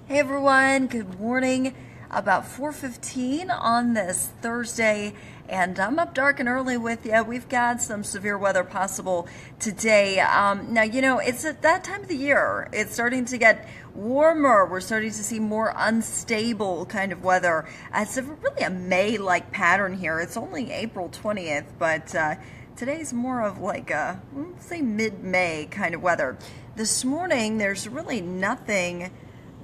Hey everyone, good morning. About 4:15 on this Thursday, and I'm up dark and early with you. We've got some severe weather possible today. Now, it's at that time of the year. It's starting to get warmer. We're starting to see more unstable kind of weather. It's really a May-like pattern here. It's only April 20th, but today's more of like a, let's say, mid-May kind of weather. This morning, there's really nothing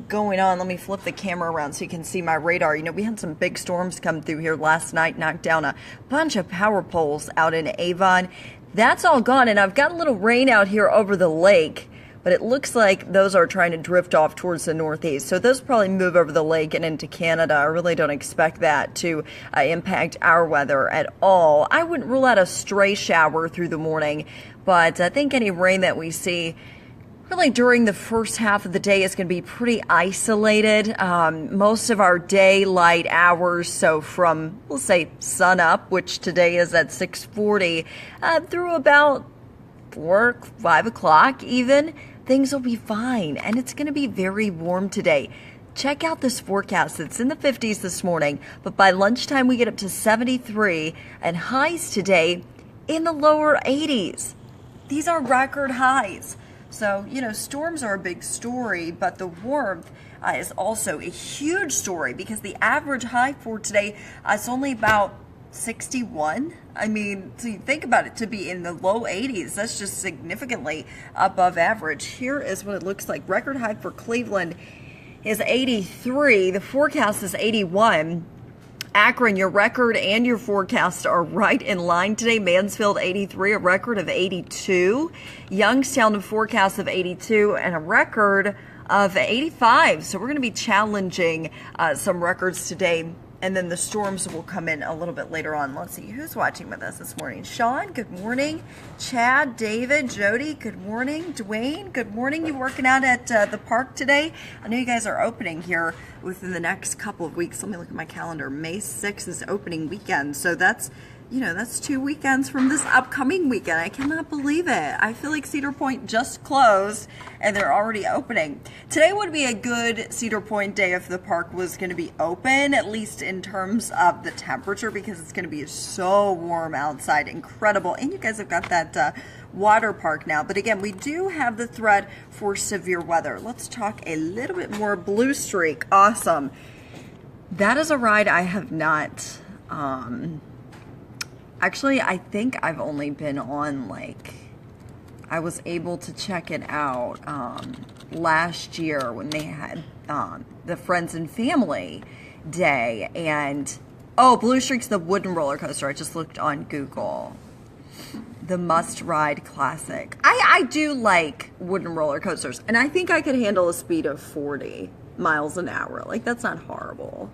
going on. Let me flip the camera around so you can see my radar. We had some big storms come through here last night, knocked down a bunch of power poles out in Avon. That's all gone, and I've got a little rain out here over the lake, but it looks like those are trying to drift off towards the northeast. So those probably move over the lake and into Canada. I really don't expect that to impact our weather at all. I wouldn't rule out a stray shower through the morning, but I think any rain that we see really during the first half of the day is going to be pretty isolated. Most of our daylight hours, so from, we'll say, sun up, which today is at 6:40, through about 4, 5 o'clock even, things will be fine. And it's going to be very warm today. Check out this forecast. It's in the 50s this morning, but by lunchtime we get up to 73 and highs today in the lower 80s. These are record highs. So, storms are a big story, but the warmth is also a huge story because the average high for today is only about 61. I mean, so you think about it, to be in the low 80s, that's just significantly above average. Here is what it looks like. Record high for Cleveland is 83. The forecast is 81. Akron, your record and your forecast are right in line today. Mansfield, 83, a record of 82. Youngstown, a forecast of 82, and a record of 85. So we're going to be challenging some records today. And then the storms will come in a little bit later on. Let's see who's watching with us this morning. Sean, good morning. Chad, David, Jody, good morning. Dwayne, good morning. You working out at the park today? I know you guys are opening here within the next couple of weeks. Let me look at my calendar. May 6th is opening weekend. So that's 2 weekends from this upcoming weekend. I cannot believe it. I feel like Cedar Point just closed and they're already opening. Today would be a good Cedar Point day if the park was going to be open, at least in terms of the temperature, because it's going to be so warm outside. Incredible. And you guys have got that water park now. But again, we do have the threat for severe weather. Let's talk a little bit more. Blue Streak. Awesome. That is a ride I have not... Actually, I think I've only been on, I was able to check it out last year when they had the Friends and Family Day. And, Blue Streak's the wooden roller coaster. I just looked on Google. The must-ride classic. I do like wooden roller coasters, and I think I could handle a speed of 40 miles an hour. That's not horrible.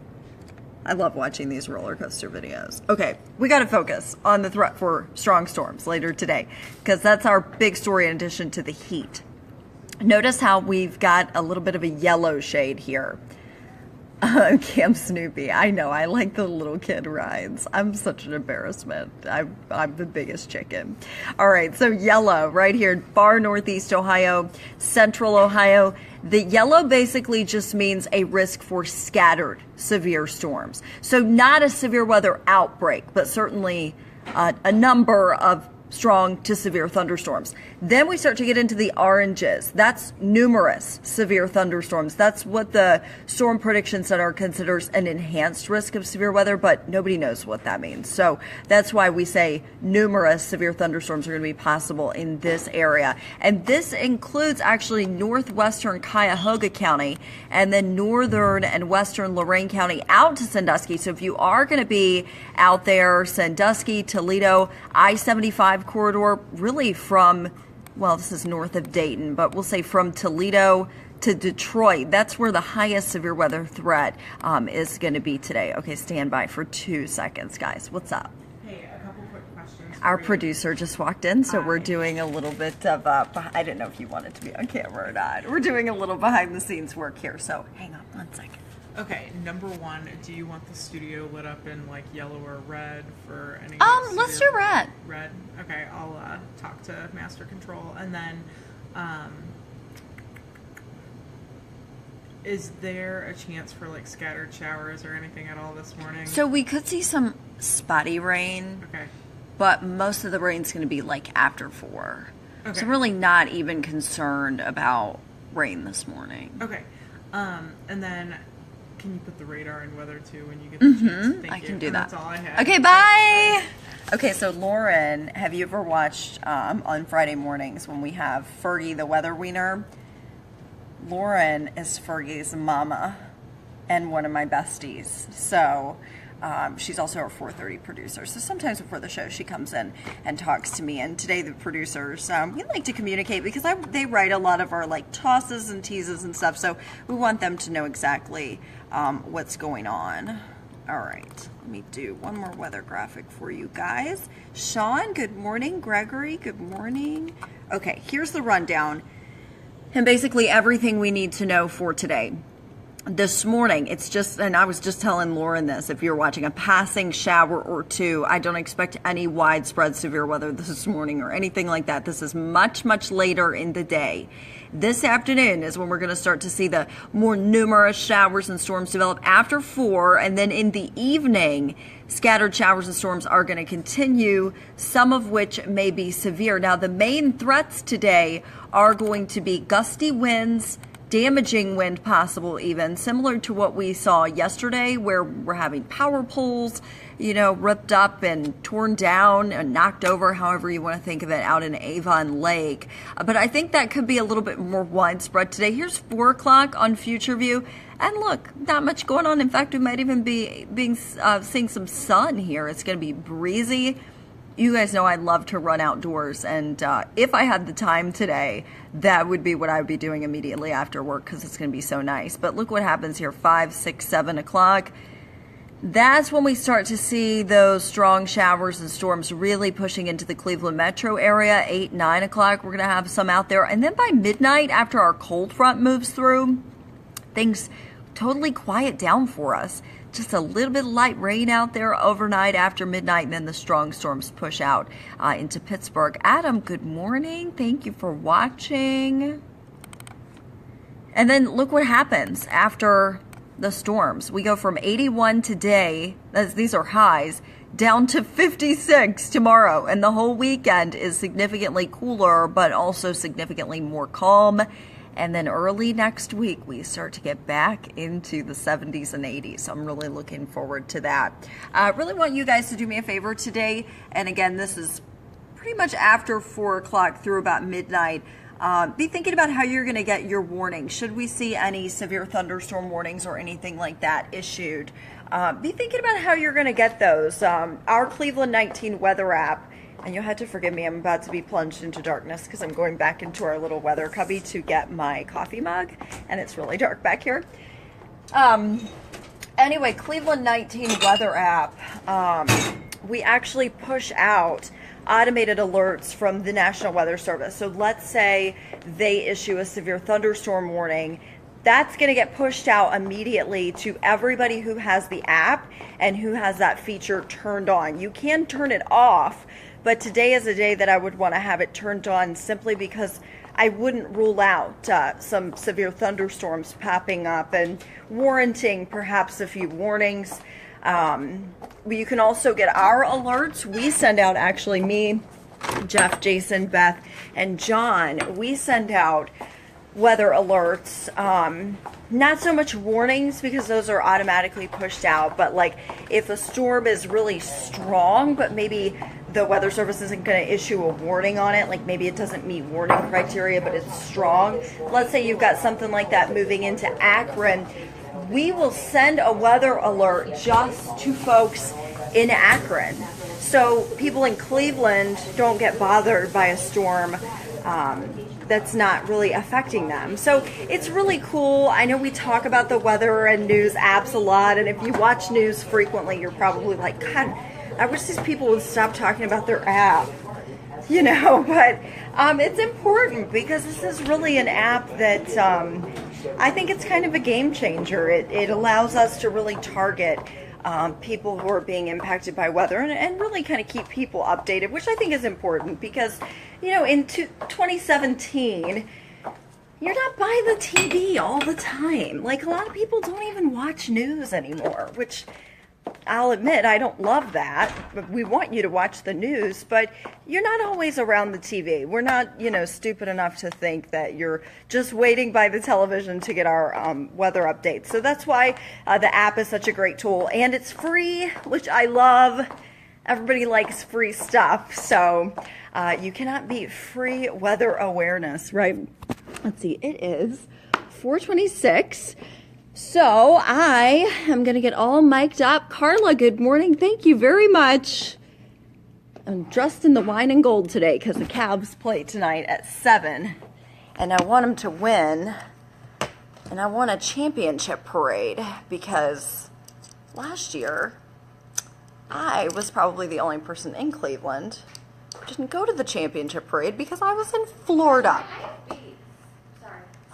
I love watching these roller coaster videos. Okay, we got to focus on the threat for strong storms later today, because that's our big story in addition to the heat. Notice how we've got a little bit of a yellow shade here. Camp Snoopy. I know, I like the little kid rides. I'm such an embarrassment. I'm the biggest chicken. All right, so yellow right here, far northeast Ohio, central Ohio. The yellow basically just means a risk for scattered severe storms. So not a severe weather outbreak, but certainly a number of strong to severe thunderstorms. Then we start to get into the oranges. That's numerous severe thunderstorms. That's what the Storm Prediction Center considers an enhanced risk of severe weather, but nobody knows what that means. So that's why we say numerous severe thunderstorms are going to be possible in this area. And this includes actually northwestern Cuyahoga County and then northern and western Lorain County out to Sandusky. So if you are going to be out there, Sandusky, Toledo, I-75 corridor, really from, this is north of Dayton, but we'll say from Toledo to Detroit, that's where the highest severe weather threat is going to be today. Okay, stand by for 2 seconds, guys. What's up? Hey, a couple quick questions. Our producer just walked in, so we're doing a little bit of, I didn't know if you wanted to be on camera or not. We're doing a little behind the scenes work here, so hang on 1 second. Okay, number one, do you want the studio lit up in yellow or red for any? Let's do red. Red. Okay, I'll talk to Master Control, and then Is there a chance for like scattered showers or anything at all this morning? So we could see some spotty rain. Okay. But most of the rain's going to be like after 4. Okay. So I'm really not even concerned about rain this morning. Okay. And then can you put the radar in weather too when you get the chance? Thank I you. can do And that. That's all I have. Okay, bye. Okay, so Lauren, have you ever watched on Friday mornings when we have Fergie the weather wiener? Lauren is Fergie's mama and one of my besties. So she's also our 4:30 producer. So sometimes before the show, she comes in and talks to me. And today the producers, we like to communicate because they write a lot of our like tosses and teases and stuff. So we want them to know exactly what's going on. All right, let me do one more weather graphic for you guys. Sean, good morning. Gregory, good morning. Okay, here's the rundown. And basically everything we need to know for today. This morning, it's just, and I was just telling Lauren this, if you're watching, a passing shower or two. I don't expect any widespread severe weather this morning or anything like that. This is much, much later in the day. This afternoon is when we're going to start to see the more numerous showers and storms develop after 4. And then in the evening, scattered showers and storms are going to continue, some of which may be severe. Now, the main threats today are going to be gusty winds, damaging wind possible, even similar to what we saw yesterday, where we're having power poles, ripped up and torn down and knocked over, however you want to think of it, out in Avon Lake. But I think that could be a little bit more widespread today. Here's 4 o'clock on Future View. And look, not much going on. In fact, we might even be seeing some sun here. It's going to be breezy. You guys know I love to run outdoors, and if I had the time today, that would be what I would be doing immediately after work because it's going to be so nice. But look what happens here, 5, 6, 7 o'clock. That's when we start to see those strong showers and storms really pushing into the Cleveland metro area. 8, 9 o'clock, we're going to have some out there. And then by midnight, after our cold front moves through, things totally quiet down for us. Just a little bit of light rain out there overnight after midnight, and then the strong storms push out into Pittsburgh. Adam, good morning. Thank you for watching. And then look what happens after the storms. We go from 81 today, these are highs, down to 56 tomorrow. And the whole weekend is significantly cooler, but also significantly more calm. And then early next week, we start to get back into the 70s and 80s. So I'm really looking forward to that. I really want you guys to do me a favor today. And again, this is pretty much after 4 o'clock through about midnight. Be thinking about how you're going to get your warning. Should we see any severe thunderstorm warnings or anything like that issued? Be thinking about how you're going to get those. Our Cleveland 19 weather app. And you'll have to forgive me, I'm about to be plunged into darkness because I'm going back into our little weather cubby to get my coffee mug, and it's really dark back here. Anyway, Cleveland 19 weather app, we actually push out automated alerts from the National Weather Service. So let's say they issue a severe thunderstorm warning. That's going to get pushed out immediately to everybody who has the app and who has that feature turned on. You can turn it off, but today is a day that I would want to have it turned on simply because I wouldn't rule out some severe thunderstorms popping up and warranting perhaps a few warnings. You can also get our alerts. We send out, actually, me, Jeff, Jason, Beth, and John, we send out weather alerts. Not so much warnings because those are automatically pushed out, but like if a storm is really strong, but maybe the weather service isn't going to issue a warning on it, like maybe it doesn't meet warning criteria, but it's strong. Let's say you've got something like that moving into Akron. We will send a weather alert just to folks in Akron. So people in Cleveland don't get bothered by a storm that's not really affecting them. So it's really cool. I know we talk about the weather and news apps a lot, and if you watch news frequently, you're probably like, God, I wish these people would stop talking about their app, but it's important because this is really an app that I think it's kind of a game changer. It allows us to really target people who are being impacted by weather and really kind of keep people updated, which I think is important because, in 2017, you're not by the TV all the time. Like, a lot of people don't even watch news anymore, which I'll admit I don't love that. But we want you to watch the news, but you're not always around the TV. We're not, stupid enough to think that you're just waiting by the television to get our weather updates. So that's why the app is such a great tool, and it's free, which I love. Everybody likes free stuff, so you cannot beat free weather awareness, right? Let's see, it is 4:26. So I am going to get all mic'd up. Carla, good morning. Thank you very much. I'm dressed in the wine and gold today because the Cavs play tonight at 7. And I want them to win. And I want a championship parade because last year I was probably the only person in Cleveland who didn't go to the championship parade because I was in Florida.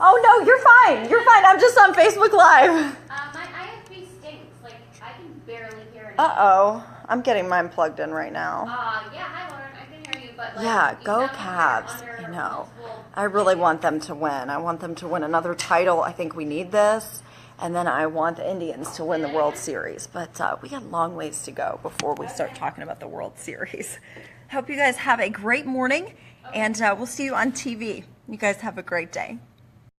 Oh, no, you're fine. You're fine. I'm just on Facebook Live. My ISP stinks. Like, I can barely hear anything. Uh-oh. I'm getting mine plugged in right now. Yeah, hi, Lauren. I can hear you, but, like, Yeah, you go sound like Cavs. you're under I know. multiple- I really want them to win. I want them to win another title. I think we need this. And then I want the Indians to win the World Series. But we got a long ways to go before we start talking about the World Series. Hope you guys have a great morning, and we'll see you on TV. You guys have a great day.